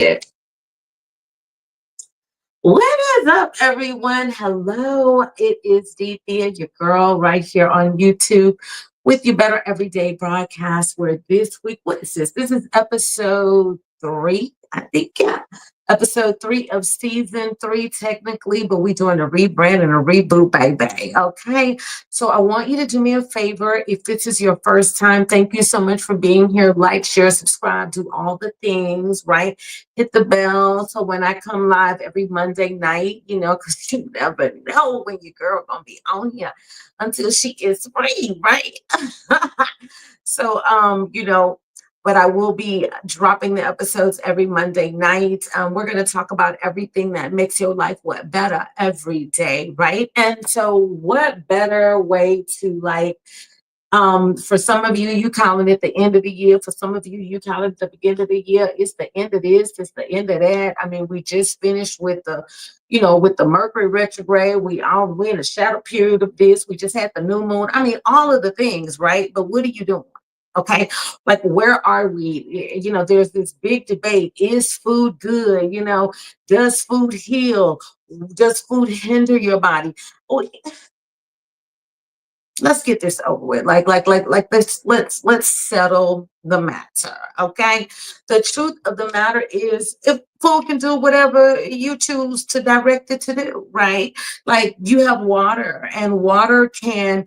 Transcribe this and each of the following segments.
It. What is up, everyone? Hello, it is Thea, your girl, right here on YouTube with your Better Everyday broadcast. Where this week, what is this? This is episode three, I think. Yeah, episode three of season three, technically, but we're doing a rebrand and a reboot, baby. Okay, so I want you to do me a favor. If this is your first time, thank you so much for being here. Like, share, subscribe, do all the things, right? Hit the bell so when I come live every Monday night, because you never know when your girl gonna be on here until she is free, right? So, but I will be dropping the episodes every Monday night. We're going to talk about everything that makes your life what better every day, right? And so, what better way to for some of you, you count it at the end of the year. For some of you, you count it at the beginning of the year. It's the end of this. It's the end of that. I mean, we just finished with the Mercury retrograde. We're in a shadow period of this. We just had the new moon. I mean, all of the things, right? But what are you doing? Okay, like where are we? There's this big debate. Is food good? Does food heal? Does food hinder your body? Oh, let's get this over with. Like let's settle the matter. Okay. The truth of the matter is if food can do whatever you choose to direct it to do, right? Like you have water and water can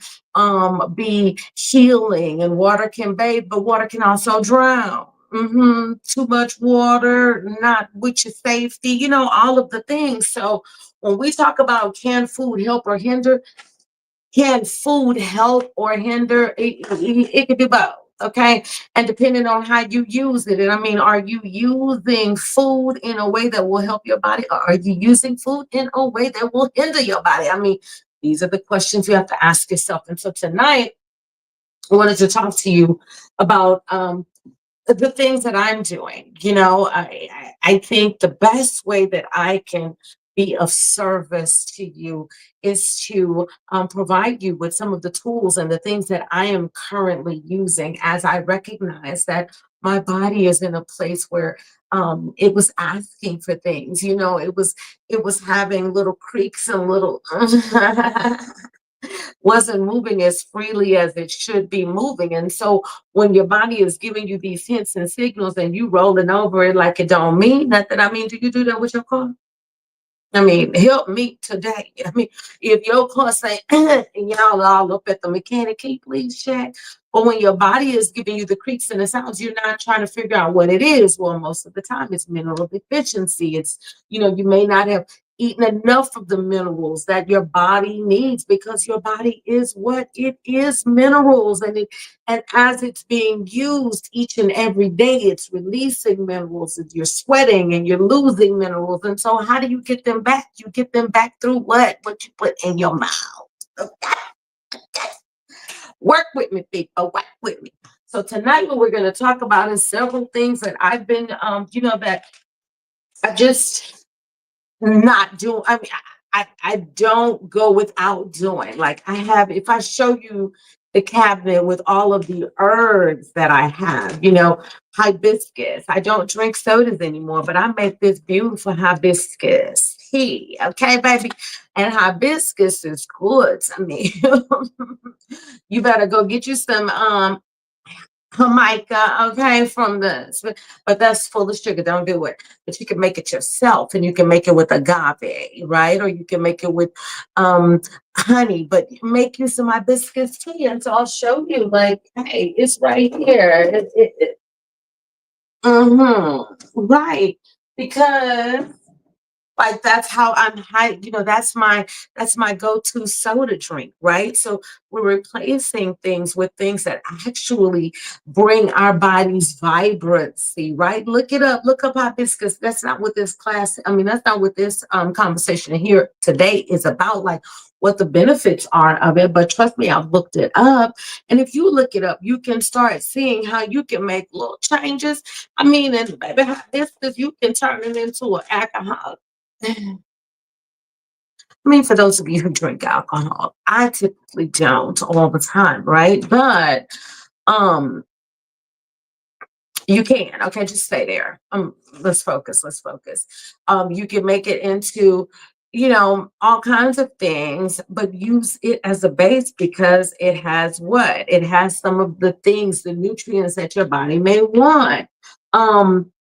be healing and water can bathe, but water can also drown. Too much water, not with your safety, all of the things. So when we talk about can food help or hinder, can food help or hinder? It could do both. Okay. And depending on how you use it. And I mean, are you using food in a way that will help your body? Or are you using food in a way that will hinder your body? I mean, these are the questions you have to ask yourself. And so tonight, I wanted to talk to you about the things that I'm doing. I think the best way that I can be of service to you is to provide you with some of the tools and the things that I am currently using as I recognize that my body is in a place where it was asking for things. It was having little creaks and little wasn't moving as freely as it should be moving. And so when your body is giving you these hints and signals and you rolling over it like it don't mean nothing, I mean, do you do that with your car? I mean, help me today. I mean, if your car say, and y'all all up at the mechanic, can you please check? But when your body is giving you the creaks and the sounds, you're not trying to figure out what it is. Well, most of the time it's mineral deficiency. You may not have eaten enough of the minerals that your body needs because your body is what it is, minerals. And as it's being used each and every day, it's releasing minerals and you're sweating and you're losing minerals. And so how do you get them back? You get them back through what? What you put in your mouth. Okay. Work with me, people. Work with me. So tonight what we're going to talk about is several things that I've been, that I just not doing. I mean, I don't go without doing. Like I have, if I show you the cabinet with all of the herbs that I have, hibiscus. I don't drink sodas anymore, but I make this beautiful hibiscus tea. Okay, baby. And hibiscus is good. I mean, you better go get you some Jamaica, okay, but that's full of sugar. Don't do it. But you can make it yourself, and you can make it with agave, right? Or you can make it with um honey. But make you some hibiscus tea, and so I'll show you. Like, hey, it's right here. Right, because like that's how I'm high, that's my go-to soda drink, right? So we're replacing things with things that actually bring our bodies vibrancy, right? Look up hibiscus. That's not what this class, I mean, that's not what this conversation here today is about, like what the benefits are of it. But trust me, I've looked it up. And if you look it up, you can start seeing how you can make little changes. I mean, and baby, hibiscus, you can turn it into an alcohol. I mean, for those of you who drink alcohol, I typically don't all the time, right? But um, You can. Okay, just stay there. Let's focus. Let's focus. You can make it into, all kinds of things, but use it as a base because it has what? It has some of the things, the nutrients that your body may want. Um,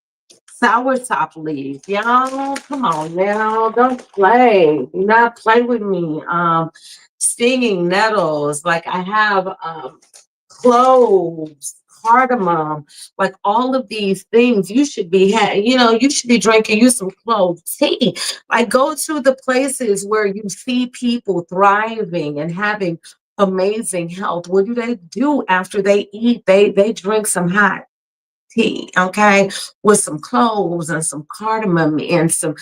Sour top leaves, y'all. Come on now, don't play. Do not play with me. Stinging nettles, like I have cloves, cardamom, like all of these things. You should be, you should be drinking you some clove tea. Like go to the places where you see people thriving and having amazing health. What do they do after they eat? They drink some hot tea, okay, with some cloves and some cardamom and some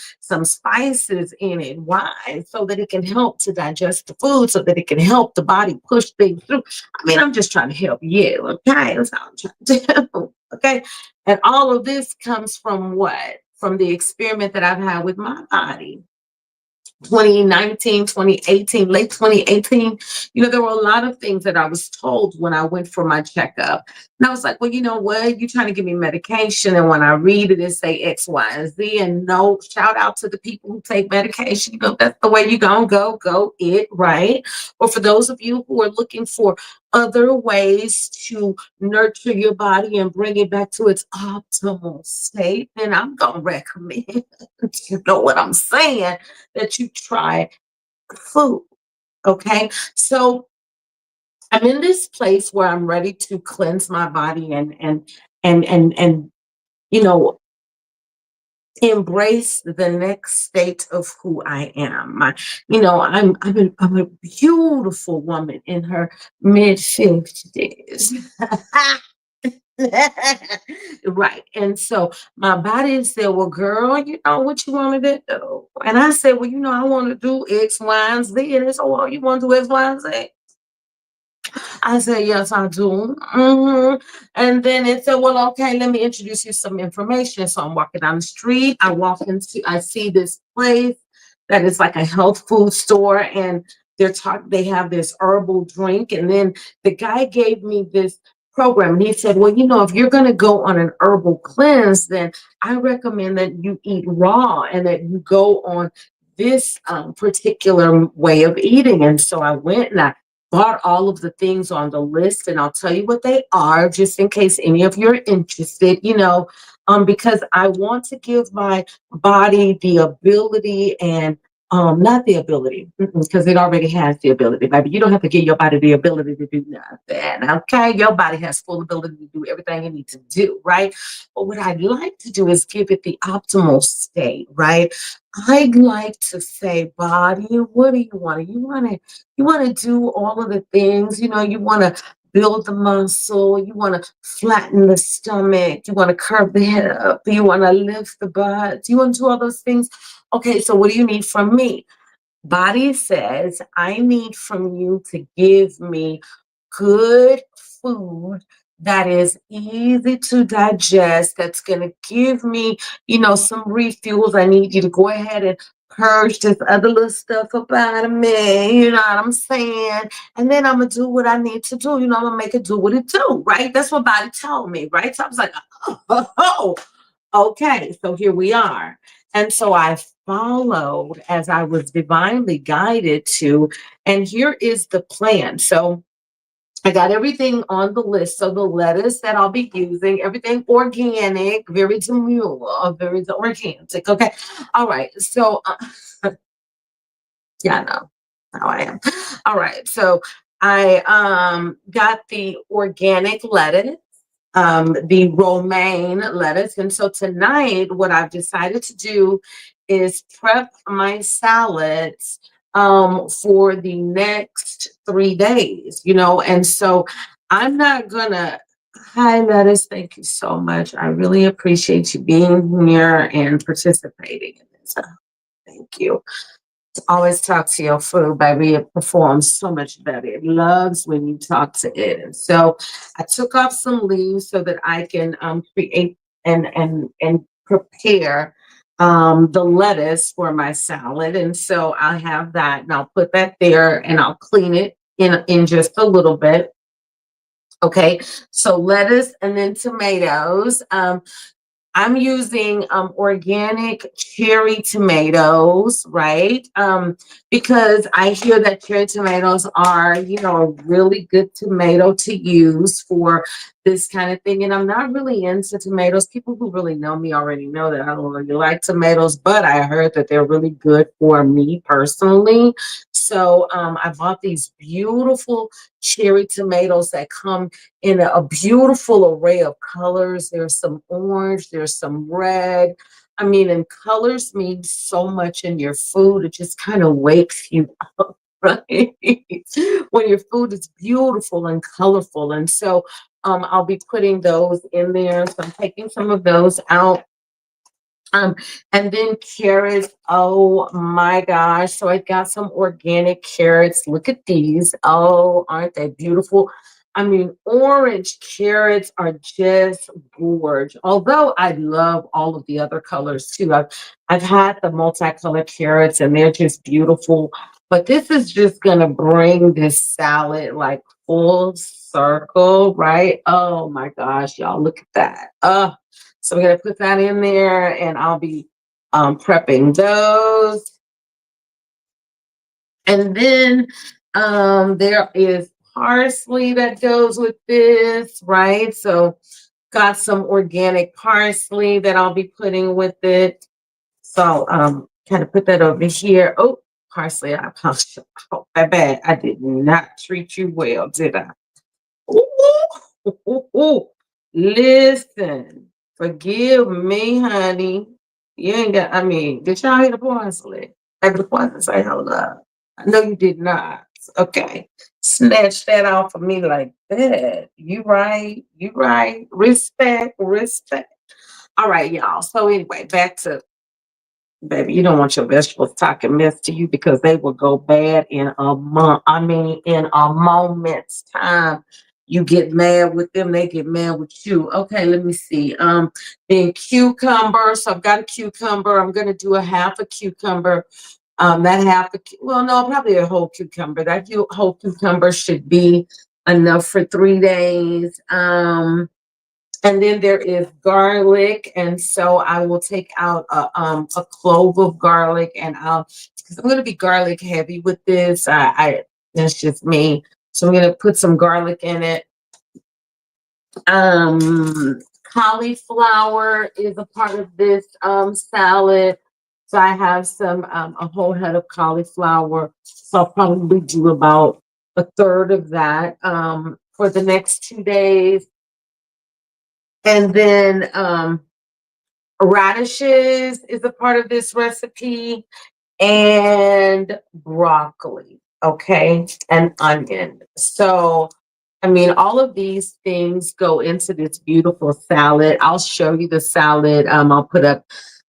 spices in it. Why? So that it can help to digest the food, so that it can help the body push things through. I mean, I'm just trying to help you, okay? That's all I'm trying to do, okay? And all of this comes from what? From the experiment that I've had with my body. 2019, 2018, late 2018, there were a lot of things that I was told when I went for my checkup. And I was like, well, you know what? You're trying to give me medication. And when I read it, it say X, Y, and Z. And no, shout out to the people who take medication. That's the way you're going to go it, right? Or for those of you who are looking for other ways to nurture your body and bring it back to its optimal state, then I'm going to recommend, you know what I'm saying, that you try food. Okay. So I'm in this place where I'm ready to cleanse my body and you know embrace the next state of who I am. I'm a beautiful woman in her mid 50s. Right. And so my body said, well, girl, you know what you want to do? And I said, well, I want to do X, Y, and Z. And they said, well, you want to do X, Y, and Z? I said, yes, I do. And then it said, well, okay, let me introduce you some information. So I'm walking down the street. I see this place that is like a health food store, and they have this herbal drink. And then the guy gave me this program, and he said, well, if you're going to go on an herbal cleanse, then I recommend that you eat raw and that you go on this particular way of eating. And so I went and I bought all of the things on the list, and I'll tell you what they are just in case any of you are interested, because I want to give my body the ability and not the ability, because it already has the ability, baby. You don't have to give your body the ability to do nothing. Okay, your body has full ability to do everything it needs to do, right? But what I'd like to do is give it the optimal state, right? I'd like to say, body, what do you want? You want to do all of the things, you want to build the muscle, you want to flatten the stomach, you want to curve the hip, you want to lift the butt, you want to do all those things. Okay, so what do you need from me? Body says, I need from you to give me good food that is easy to digest, that's going to give me, some refuels. I need you to go ahead and purge this other little stuff up out of me. You know what I'm saying? And then I'm going to do what I need to do. I'm going to make it do what it do, right? That's what body told me, right? So I was like, oh, okay, so here we are. And so I followed as I was divinely guided to, and here is the plan. So I got everything on the list. So the lettuce that I'll be using, everything organic, very demure, very organic. Okay. All right. So, yeah, I know how I am. All right. So I got the organic lettuce, the romaine lettuce. And so tonight, what I've decided to do is prep my salads for the next 3 days, and so I'm not gonna. Hi, lettuce. Thank you so much. I really appreciate you being here and participating in this. Thank you. Always talk to your food, baby. It performs so much better. It loves when you talk to it. And so I took off some leaves so that I can create and prepare the lettuce for my salad. And so I have that, and I'll put that there, and I'll clean it in just a little bit. Okay, so lettuce and then tomatoes. I'm using organic cherry tomatoes, right? Because I hear that cherry tomatoes are, a really good tomato to use for this kind of thing. And I'm not really into tomatoes. People who really know me already know that I don't really like tomatoes, but I heard that they're really good for me personally. So I bought these beautiful cherry tomatoes that come in a beautiful array of colors. There's some orange, there's some red. I mean, and colors mean so much in your food. It just kind of wakes you up, right? When your food is beautiful and colorful. And so I'll be putting those in there. So I'm taking some of those out. Um, and then carrots. Oh my gosh. So I got some organic carrots. Look at these. Oh, aren't they beautiful? I mean, orange carrots are just gorge. Although I love all of the other colors too. I've had the multicolored carrots and they're just beautiful. But this is just gonna bring this salad like full circle, right? Oh my gosh, y'all, look at that. So we're gonna put that in there, and I'll be prepping those. And then there is parsley that goes with this, right? So got some organic parsley that I'll be putting with it. So kind of put that over here. Oh, parsley, I apologize. Oh, my bad. I did not treat you well, did I? Ooh, ooh, ooh. Listen, forgive me, honey. You ain't got, I mean, did y'all hear the parsley? Like the parsley say hello. I know you did not. Okay. Snatch that off of me like that. You right. You right. Respect, respect. All right, y'all. So anyway, back to baby, you don't want your vegetables talking mess to you because they will go bad in a month. I mean, in a moment's time. You get mad with them, they get mad with you. Okay, let me see. Then cucumber. So I've got a cucumber. I'm gonna do a half a cucumber. That half a well, no, probably a whole cucumber. That whole cucumber should be enough for 3 days. And then there is garlic, and so I will take out a clove of garlic, and I'll because I'm going to be garlic heavy with this. I that's just me, so I'm going to put some garlic in it. Cauliflower is a part of this salad, so I have some a whole head of cauliflower. So I'll probably do about a third of that for the next 2 days. And then radishes is a part of this recipe, and broccoli, okay, and onion. So, I mean, all of these things go into this beautiful salad. I'll show you the salad. I'll put up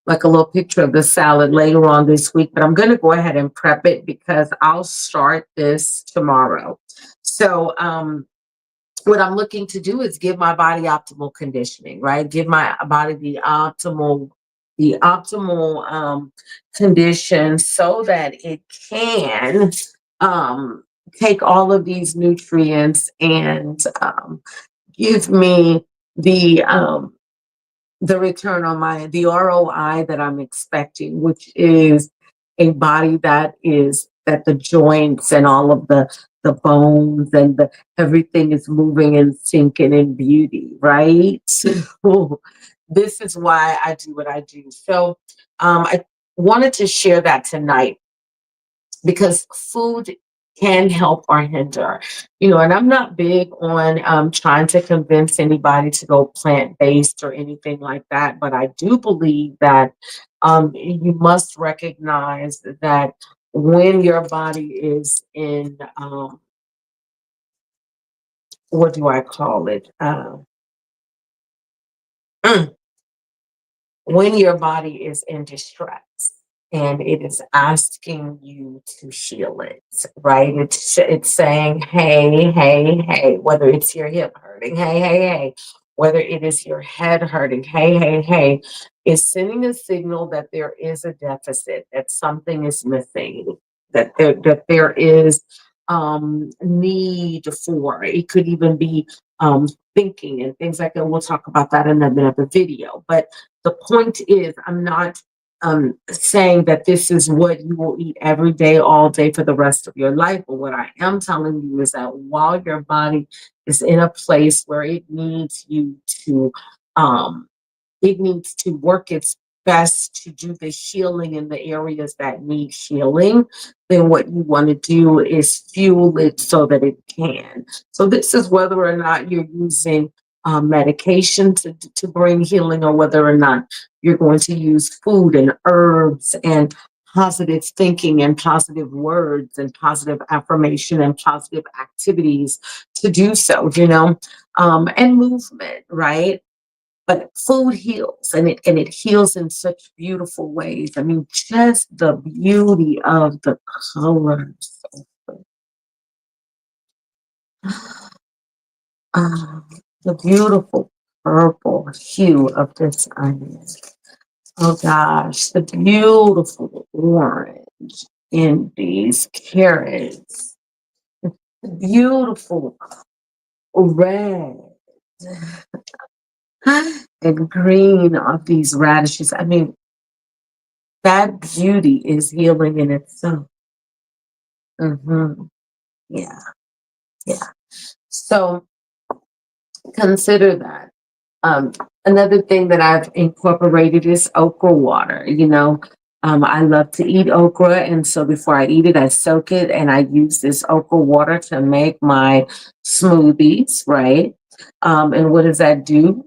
like a little picture of the salad later on this week, but I'm going to go ahead and prep it because I'll start this tomorrow. So, what I'm looking to do is give my body optimal conditioning, right? Give my body the optimal condition so that it can um, take all of these nutrients and give me the um, the return on the ROI that I'm expecting, which is a body that the joints and all of the bones and the everything is moving and syncing in beauty, right? So this is why I do what I do. So I wanted to share that tonight because food can help or hinder, and I'm not big on trying to convince anybody to go plant-based or anything like that, but I do believe that you must recognize that when your body is in, what do I call it? When your body is in distress and it is asking you to heal it, right? It's saying, hey, hey, hey, whether it's your hip hurting, hey, hey, hey, whether it is your head hurting, hey, hey, hey, is sending a signal that there is a deficit, that something is missing, that there is need for. It could even be thinking and things like that. We'll talk about that in another video. But the point is, I'm not saying that this is what you will eat every day, all day for the rest of your life. But what I am telling you is that while your body is in a place where um, it needs to work its best to do the healing in the areas that need healing, then what you want to do is fuel it so that it can. So this is whether or not you're using medication to bring healing, or whether or not you're going to use food and herbs and positive thinking and positive words and positive affirmation and positive activities to do so, and movement, right? But food heals, and it heals in such beautiful ways. I mean, just the beauty of the colors. Ah, the beautiful purple hue of this onion. Oh gosh, the beautiful orange in these carrots. The beautiful red and green of these radishes. I mean, that beauty is healing in itself. Hmm. Yeah, yeah. So consider that. Um, Another thing that I've incorporated is okra water. I love to eat okra, and so before I eat it, I soak it, and I use this okra water to make my smoothies, right? And what does that do?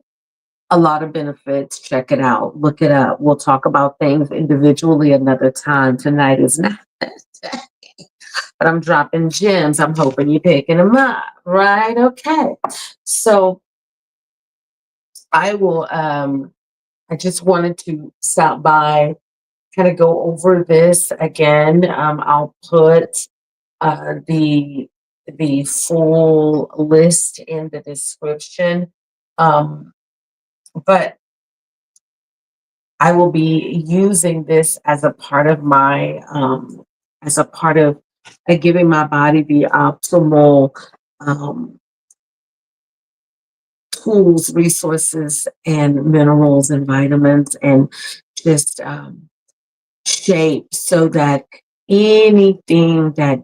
A lot of benefits. Check it out. Look it up. We'll talk about things individually another time. Tonight is not, but I'm dropping gems. I'm hoping you're picking them up, right? Okay. So I will, I just wanted to stop by, kind of go over this again. I'll put the full list in the description. Um, but I will be using this as a part of as a part of giving my body the optimal um, tools, resources, and minerals and vitamins, and just shape so that anything that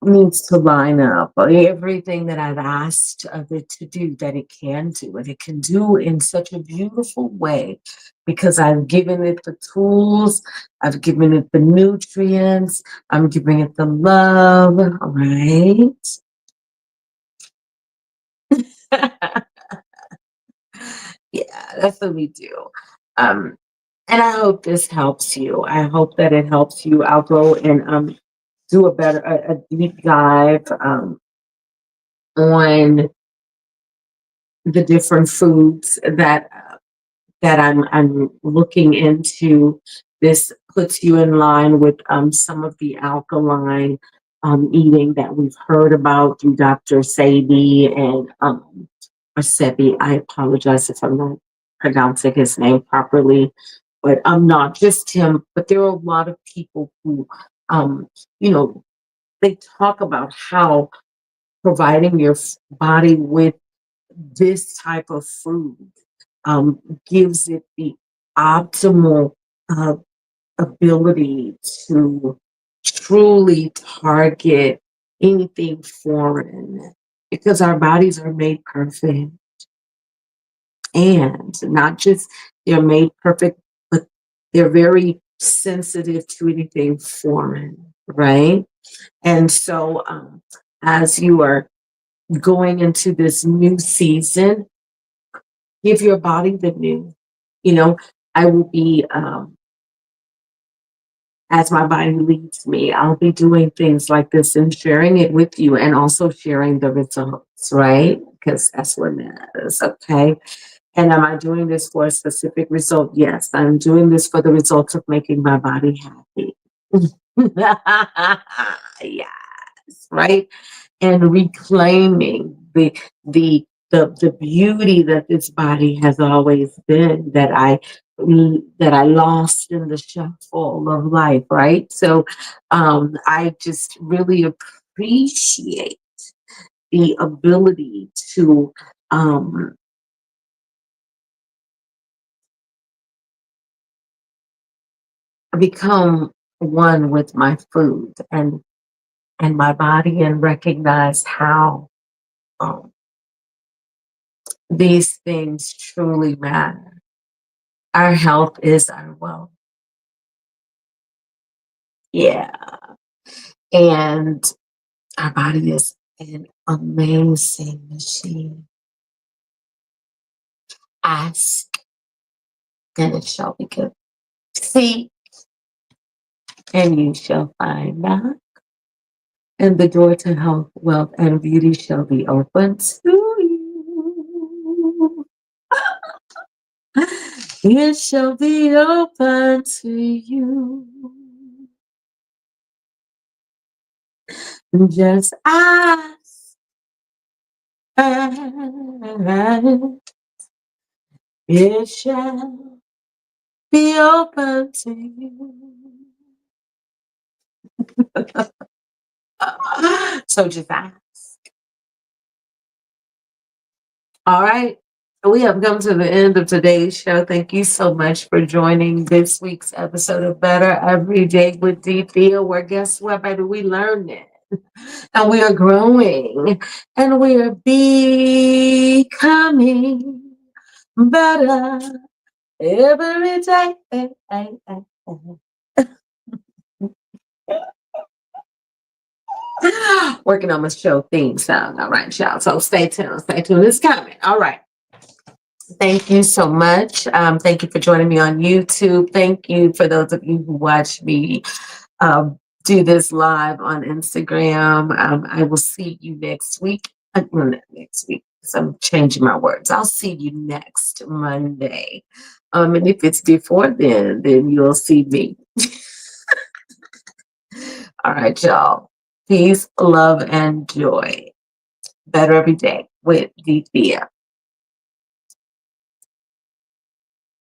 needs to line up, or everything that I've asked of it to do, that it can do, and it can do in such a beautiful way because I've given it the tools, I've given it the nutrients, I'm giving it the love, right? Yeah, that's what we do. Um, and I hope this helps you. I hope that it helps you. I'll go and do a deep dive on the different foods that I'm looking into. This puts you in line with some of the alkaline eating that we've heard about through Dr. Sadie and or Sebi. I apologize if I'm not pronouncing his name properly, but I'm not just him. But there are a lot of people who, um, you know, they talk about how providing your body with this type of food gives it the optimal uh, ability to truly target anything foreign, because our bodies are made perfect, and not just they're made perfect, but they're very sensitive to anything foreign, right? And so as you are going into this new season, give your body the new. You know, I will be, as my body leads me, I'll be doing things like this and sharing it with you, and also sharing the results, right? Because that's what matters, okay? And am I doing this for a specific result? Yes, I'm doing this for the results of making my body happy. Yes, right? And reclaiming the beauty that this body has always been, that I lost in the shuffle of life, right? So I just really appreciate the ability to um, become one with my food and my body and recognize how um, these things truly matter. Our health is our wealth. Yeah. And our body is an amazing machine. Ask and it shall be given. Seek and you shall find. Knock and the door to health, wealth, and beauty shall be open to you. It shall be open to you. Just ask, and it shall be open to you. So just ask. All right. We have come to the end of today's show. Thank you so much for joining this week's episode of Better Every Day with Thea, where guess what, baby? We learned it. And we are growing. And we are becoming better every day. Working on my show theme song. All right, y'all. So stay tuned. Stay tuned. It's coming. All right. Thank you so much. Thank you for joining me on YouTube. Thank you for those of you who watch me do this live on Instagram. I will see you next week. Well, not next week, so I'm changing my words. I'll see you next Monday. And if it's before then you'll see me. All right, y'all. Peace, love, and joy. Better every day with Thea.